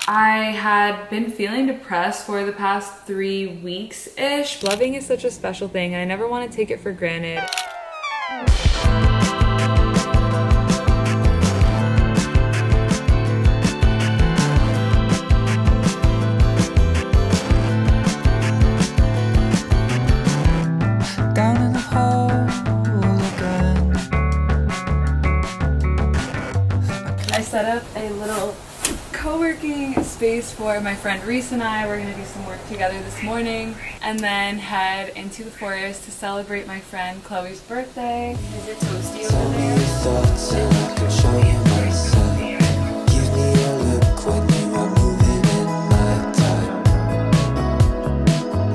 I had been feeling depressed for the past 3 weeks-ish. Loving is such a special thing. I never want to take it for granted. Down in the hole again. I set up a little co-working space for my friend Reese and I. We're gonna do some work together this morning and then head into the forest to celebrate my friend Chloe's birthday. Is it toasty over there? Thoughts and I can show you myself. Give me a look when you are moving in my time.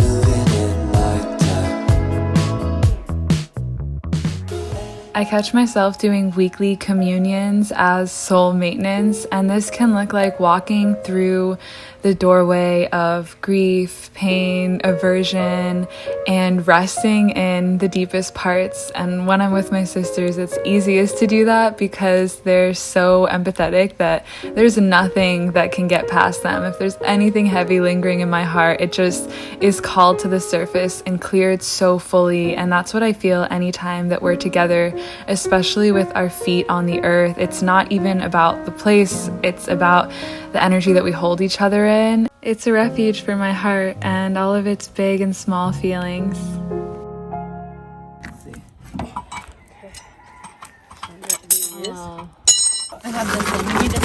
Moving in my time. I catch myself doing weekly communions as soul maintenance, and this can look like walking through the doorway of grief, pain, aversion, and resting in the deepest parts. And when I'm with my sisters, it's easiest to do that because they're so empathetic that there's nothing that can get past them. If there's anything heavy lingering in my heart, it just is called to the surface and cleared so fully. And that's what I feel anytime that we're together, especially with our feet on the earth. It's not even about the place, it's about the energy that we hold each other in. It's a refuge for my heart and all of its big and small feelings. Oh. I have this one. You need this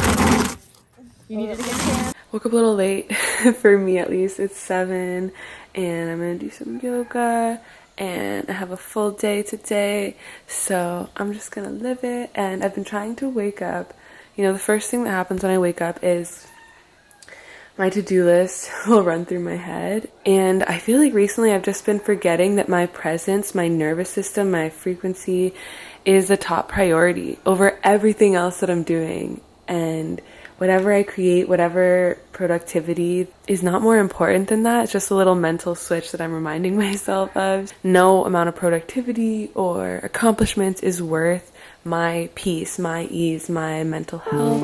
one. You need it again? Woke up a little late, for me at least. It's 7 and I'm gonna do some yoga and I have a full day today, so I'm just gonna live it. And I've been trying to wake up. You know, the first thing that happens when I wake up is my to-do list will run through my head. And I feel like recently I've just been forgetting that my presence, my nervous system, my frequency is the top priority over everything else that I'm doing. And whatever I create, whatever productivity is not more important than that. It's just a little mental switch that I'm reminding myself of. No amount of productivity or accomplishment is worth my peace, my ease, my mental health.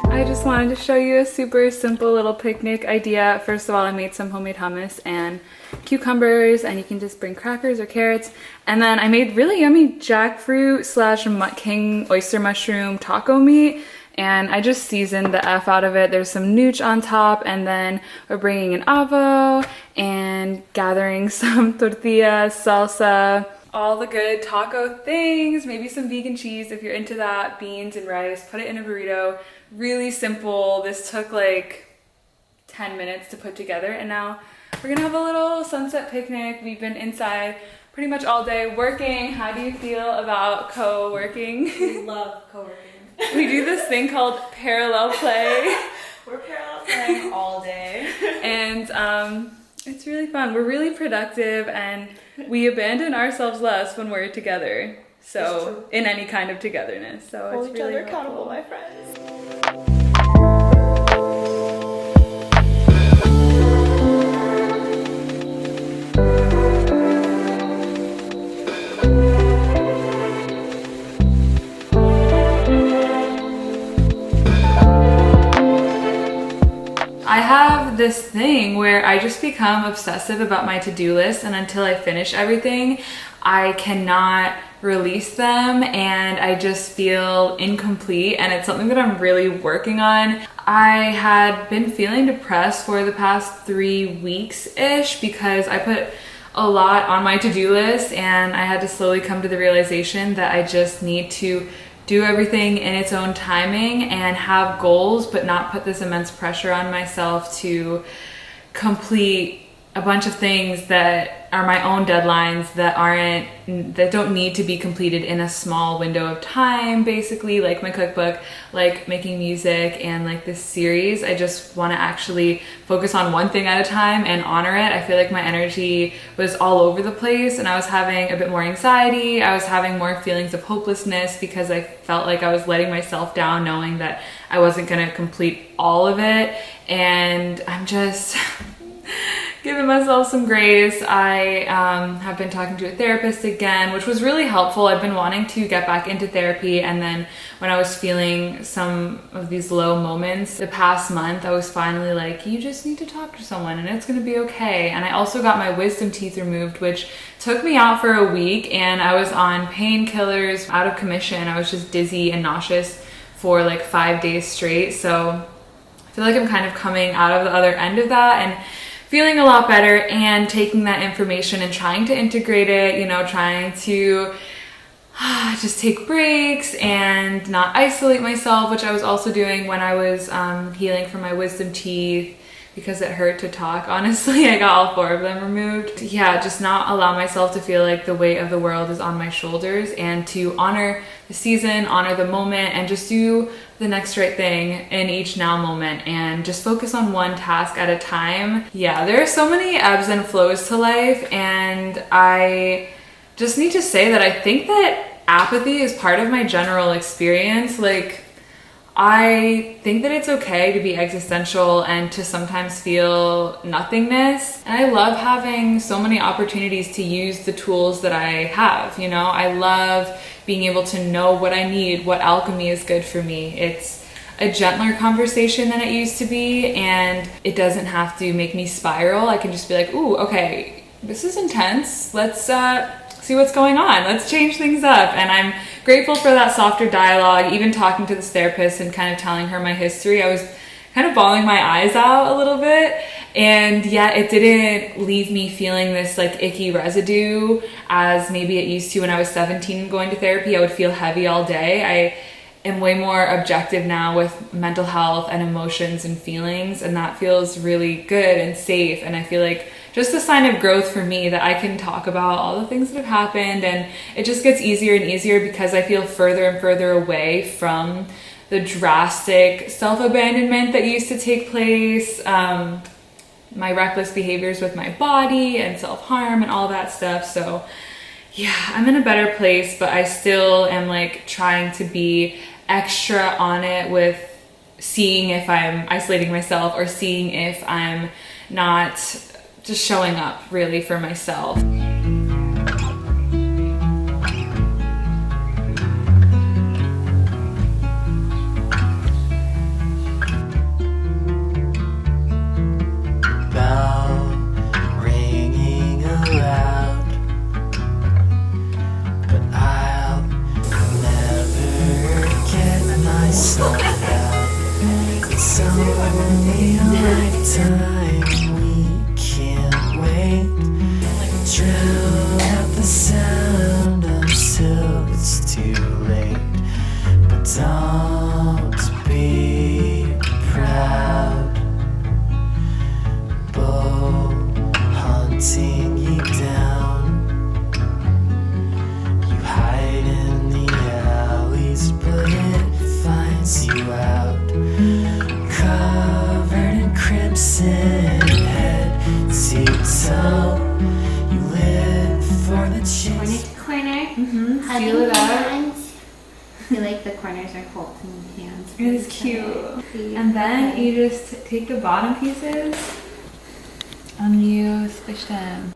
I just wanted to show you a super simple little picnic idea. First of all, I made some homemade hummus and cucumbers, and you can just bring crackers or carrots. And then I made really yummy jackfruit slash king oyster mushroom taco meat, and I just seasoned the F out of it. There's some nooch on top, and then we're bringing an avo and gathering some tortilla, salsa, all the good taco things, maybe some vegan cheese if you're into that, beans and rice, put it in a burrito. Really simple. This took like 10 minutes to put together, and now we're gonna have a little sunset picnic. We've been inside pretty much all day working. How do you feel about co-working? We love co-working. We do this thing called parallel play. We're parallel playing all day. And it's really fun. We're really productive, and we abandon ourselves less when we're together. So in any kind of togetherness. So Hold it's each really other accountable, helpful. my friends. I have this thing where I just become obsessive about my to-do list, and until I finish everything, I cannot release them, and I just feel incomplete, and it's something that I'm really working on. I had been feeling depressed for the past 3 weeks-ish because I put a lot on my to-do list, and I had to slowly come to the realization that I just need to do everything in its own timing and have goals, but not put this immense pressure on myself to complete a bunch of things that are my own deadlines that don't need to be completed in a small window of time, basically, like my cookbook, like making music, and like this series. I just want to actually focus on one thing at a time and honor it. I feel like my energy was all over the place, and I was having a bit more anxiety. I was having more feelings of hopelessness because I felt like I was letting myself down, knowing that I wasn't going to complete all of it. And I'm just giving myself some grace. I have been talking to a therapist again, which was really helpful. I've been wanting to get back into therapy, and then when I was feeling some of these low moments the past month, I was finally like, you just need to talk to someone and it's gonna be okay. And I also got my wisdom teeth removed, which took me out for a week, and I was on painkillers, out of commission. I was just dizzy and nauseous for like 5 days straight. So I feel like I'm kind of coming out of the other end of that and feeling a lot better, and taking that information and trying to integrate it, you know, trying to just take breaks and not isolate myself, which I was also doing when I was healing from my wisdom teeth, because it hurt to talk. Honestly, I got all 4 of them removed. Yeah, just not allow myself to feel like the weight of the world is on my shoulders, and to honor the season, honor the moment, and just do the next right thing in each now moment, and just focus on one task at a time. Yeah, there are so many ebbs and flows to life, and I just need to say that I think that apathy is part of my general experience. Like, I think that it's okay to be existential and to sometimes feel nothingness. And I love having so many opportunities to use the tools that I have, you know? I love being able to know what I need, what alchemy is good for me. It's a gentler conversation than it used to be, and it doesn't have to make me spiral. I can just be like, ooh, okay, this is intense. Let's see what's going on. Let's change things up. And I'm grateful for that softer dialogue. Even talking to this therapist and kind of telling her my history, I was kind of bawling my eyes out a little bit, and yet it didn't leave me feeling this like icky residue as maybe it used to when I was 17 going to therapy. I would feel heavy all day. I am way more objective now with mental health and emotions and feelings, and that feels really good and safe. And I feel like just a sign of growth for me that I can talk about all the things that have happened, and it just gets easier and easier because I feel further and further away from the drastic self-abandonment that used to take place, my reckless behaviors with my body and self-harm and all that stuff. So yeah, I'm in a better place, but I still am like trying to be extra on it with seeing if I'm isolating myself, or seeing if I'm not just showing up really for myself. Feel it out. I feel like the corners are holding hands. It is cute. And then you just take the bottom pieces and you squish them.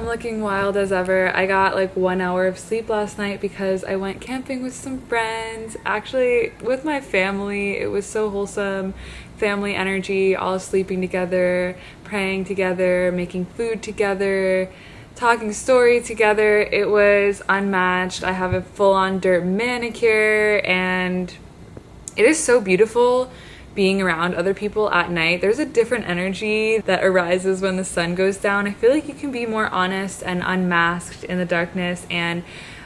Looking wild as ever. I got like 1 hour of sleep last night because I went camping with some friends, actually with my family. It was so wholesome, family energy, all sleeping together, praying together, making food together, talking story together. It was unmatched. I have a full-on dirt manicure, and it is so beautiful being around other people at night, there's a different energy that arises when the sun goes down. I feel like you can be more honest and unmasked in the darkness, and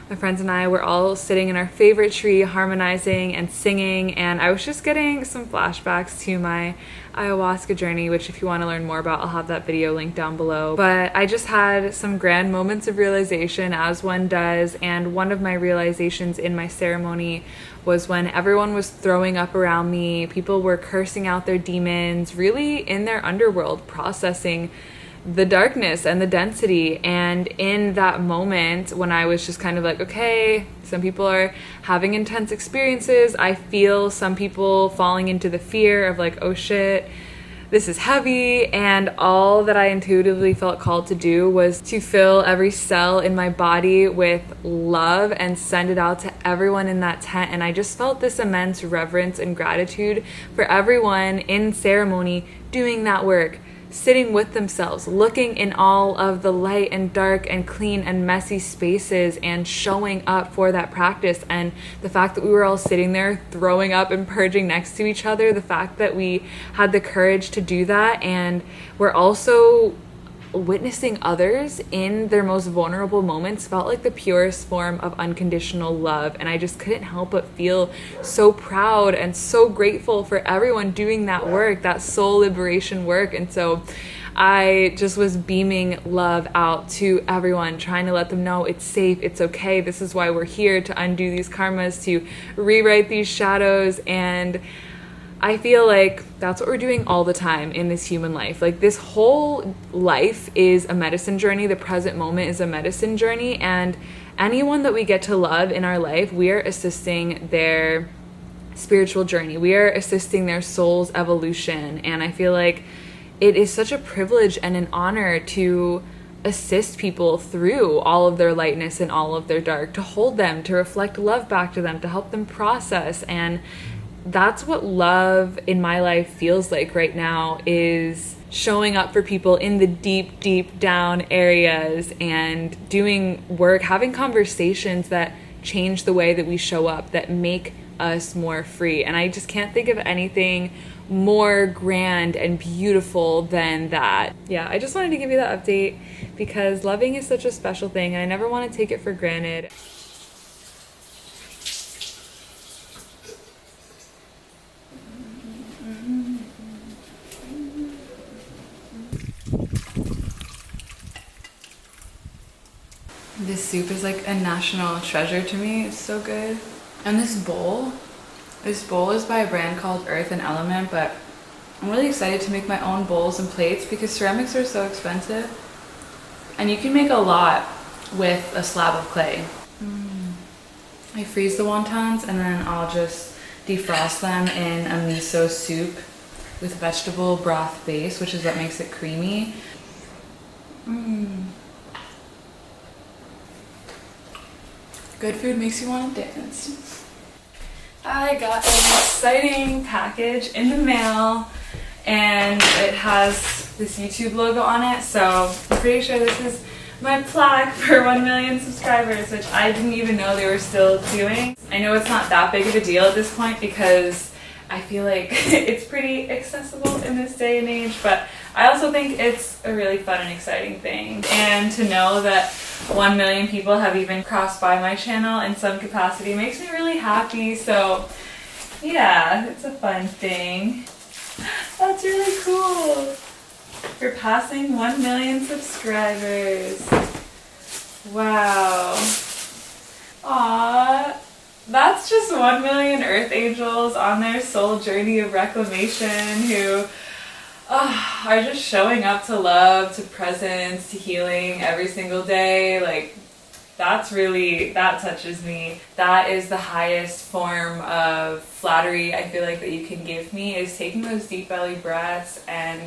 my friends and I were all sitting in our favorite tree harmonizing and singing, and I was just getting some flashbacks to my ayahuasca journey, which if you want to learn more about, I'll have that video linked down below. But I just had some grand moments of realization, as one does, and one of my realizations in my ceremony was when everyone was throwing up around me. People were cursing out their demons, really in their underworld, processing the darkness and the density. And in that moment when I was just kind of like, okay, some people are having intense experiences, I feel some people falling into the fear of like, oh shit, this is heavy, and all that I intuitively felt called to do was to fill every cell in my body with love and send it out to everyone in that tent. And I just felt this immense reverence and gratitude for everyone in ceremony doing that work, sitting with themselves, looking in all of the light and dark and clean and messy spaces and showing up for that practice. And the fact that we were all sitting there throwing up and purging next to each other, the fact that we had the courage to do that, and we're also witnessing others in their most vulnerable moments, felt like the purest form of unconditional love. And I just couldn't help but feel so proud and so grateful for everyone doing that work, that soul liberation work. And so I just was beaming love out to everyone, trying to let them know it's safe, it's okay, this is why we're here, to undo these karmas, to rewrite these shadows. And I feel like that's what we're doing all the time in this human life. Like, this whole life is a medicine journey. The present moment is a medicine journey. And anyone that we get to love in our life, we are assisting their spiritual journey. We are assisting their soul's evolution. And I feel like it is such a privilege and an honor to assist people through all of their lightness and all of their dark, to hold them, to reflect love back to them, to help them process. And that's what love in my life feels like right now, is showing up for people in the deep, deep down areas and doing work, having conversations that change the way that we show up, that make us more free. And I just can't think of anything more grand and beautiful than that. Yeah, I just wanted to give you that update because loving is such a special thing, and I never want to take it for granted. This soup is like a national treasure to me. It's so good. And this bowl is by a brand called Earth and Element, but I'm really excited to make my own bowls and plates because ceramics are so expensive. And you can make a lot with a slab of clay. I freeze the wontons and then I'll just defrost them in a miso soup with vegetable broth base, which is what makes it creamy. Good food makes you want to dance. I got an exciting package in the mail, and it has this YouTube logo on it, so I'm pretty sure this is my plaque for 1 million subscribers, which I didn't even know they were still doing. I know it's not that big of a deal at this point because I feel like it's pretty accessible in this day and age, but I also think it's a really fun and exciting thing. And to know that 1 million people have even crossed by my channel in some capacity makes me really happy. So yeah, it's a fun thing. That's really cool. We're passing 1 million subscribers. Wow. Aww. That's just 1 million earth angels on their soul journey of reclamation who are just showing up to love, to presence, to healing every single day. Like, that touches me. That is the highest form of flattery I feel like that you can give me, is taking those deep belly breaths and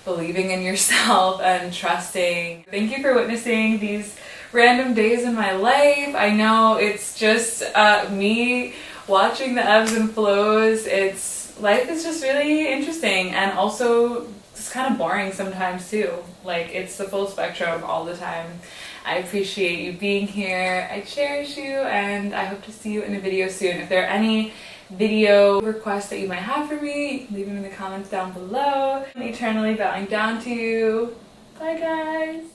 believing in yourself and trusting. Thank you for witnessing these random days in my life. I know it's just me watching the ebbs and flows. Life is just really interesting and also it's kind of boring sometimes too. Like, it's the full spectrum all the time. I appreciate you being here. I cherish you, and I hope to see you in a video soon. If there are any video requests that you might have for me, you can leave them in the comments down below. I'm eternally bowing down to you. Bye guys!